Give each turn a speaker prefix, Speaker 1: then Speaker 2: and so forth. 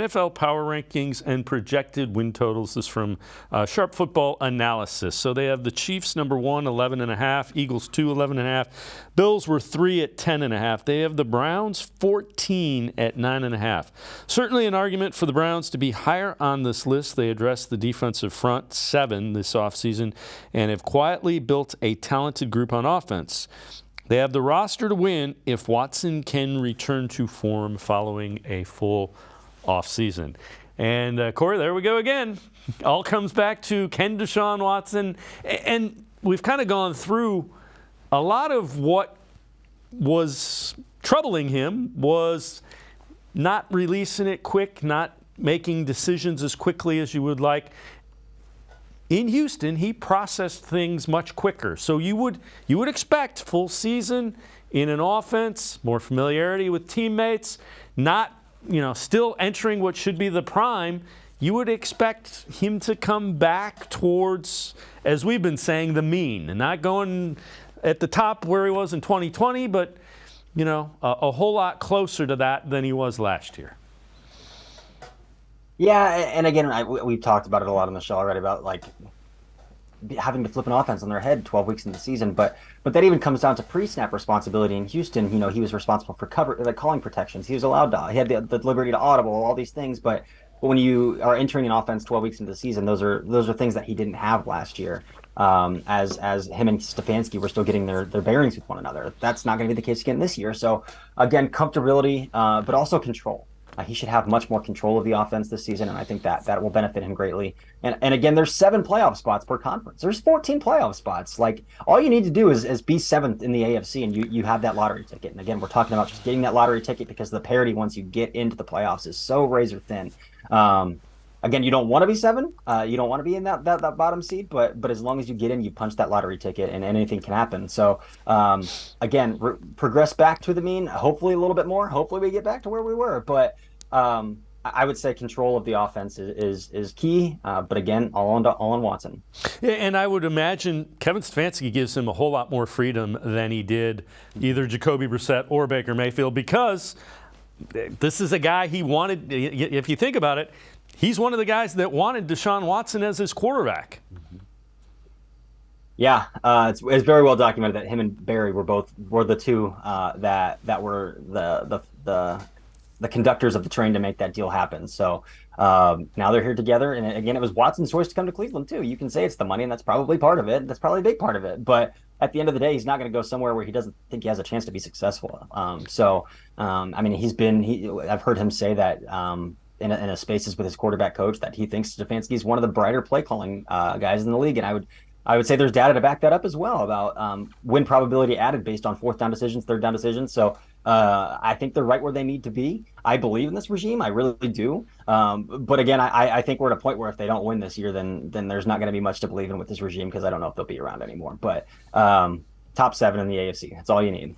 Speaker 1: NFL Power Rankings and projected win totals. This is from Sharp Football Analysis. So they have the Chiefs number 1, 11.5. Eagles 2, 11.5. Bills were 3 at 10.5. They have the Browns 14 at 9.5. Certainly an argument for the Browns to be higher on this list. They addressed the defensive front 7 this offseason and have quietly built a talented group on offense. They have the roster to win if Watson can return to form following a full offseason. And, Corey, there we go again. All comes back to, can Deshaun Watson? And we've kind of gone through a lot of what was troubling him was not releasing it quick, not making decisions as quickly as you would like. In Houston, he processed things much quicker. So you would expect full season in an offense, more familiarity with teammates, not still entering what should be the prime. You would expect him to come back towards, as we've been saying, the mean, and not going at the top where he was in 2020, but a whole lot closer to that than he was last year.
Speaker 2: Yeah, and again, we've talked about it a lot on the show already about having to flip an offense on their head 12 weeks into the season, but that even comes down to pre-snap responsibility in Houston. He was responsible for calling protections. He was allowed to. He had the liberty to audible, all these things, but when you are entering an offense 12 weeks into the season, those are things that he didn't have last year. As him and Stefanski were still getting their bearings with one another. That's not going to be the case again this year. So again, comfortability, but also control. He should have much more control of the offense this season, and I think that will benefit him greatly. And again, there's 7 playoff spots per conference. There's 14 playoff spots. Like, all you need to do is be 7th in the AFC, and you have that lottery ticket. And again, we're talking about just getting that lottery ticket because the parity once you get into the playoffs is so razor thin. Again, you don't want to be 7. You don't want to be in that bottom seed, but as long as you get in, you punch that lottery ticket, and anything can happen. So again, progress back to the mean. Hopefully a little bit more. Hopefully we get back to where we were. But I would say control of the offense is key. But again, all on Watson.
Speaker 1: Yeah, and I would imagine Kevin Stefanski gives him a whole lot more freedom than he did either Jacoby Brissett or Baker Mayfield, because this is a guy he wanted. If you think about it, he's one of the guys that wanted Deshaun Watson as his quarterback.
Speaker 2: Yeah, it's very well documented that him and Barry were the two that were the conductors of the train to make that deal happen. So now they're here together, and again, it was Watson's choice to come to Cleveland too. You can say it's the money, and that's probably part of it. That's probably a big part of it. But at the end of the day, he's not going to go somewhere where he doesn't think he has a chance to be successful. I mean, I've heard him say that. In a spaces with his quarterback coach, that he thinks Stefanski is one of the brighter play calling guys in the league, and I would say there's data to back that up as well about win probability added based on 4th down decisions, 3rd down decisions. So I think they're right where they need to be. I believe in this regime, I really do. But again, I think we're at a point where if they don't win this year, then there's not going to be much to believe in with this regime, because I don't know if they'll be around anymore. But top 7 in the AFC, that's all you need.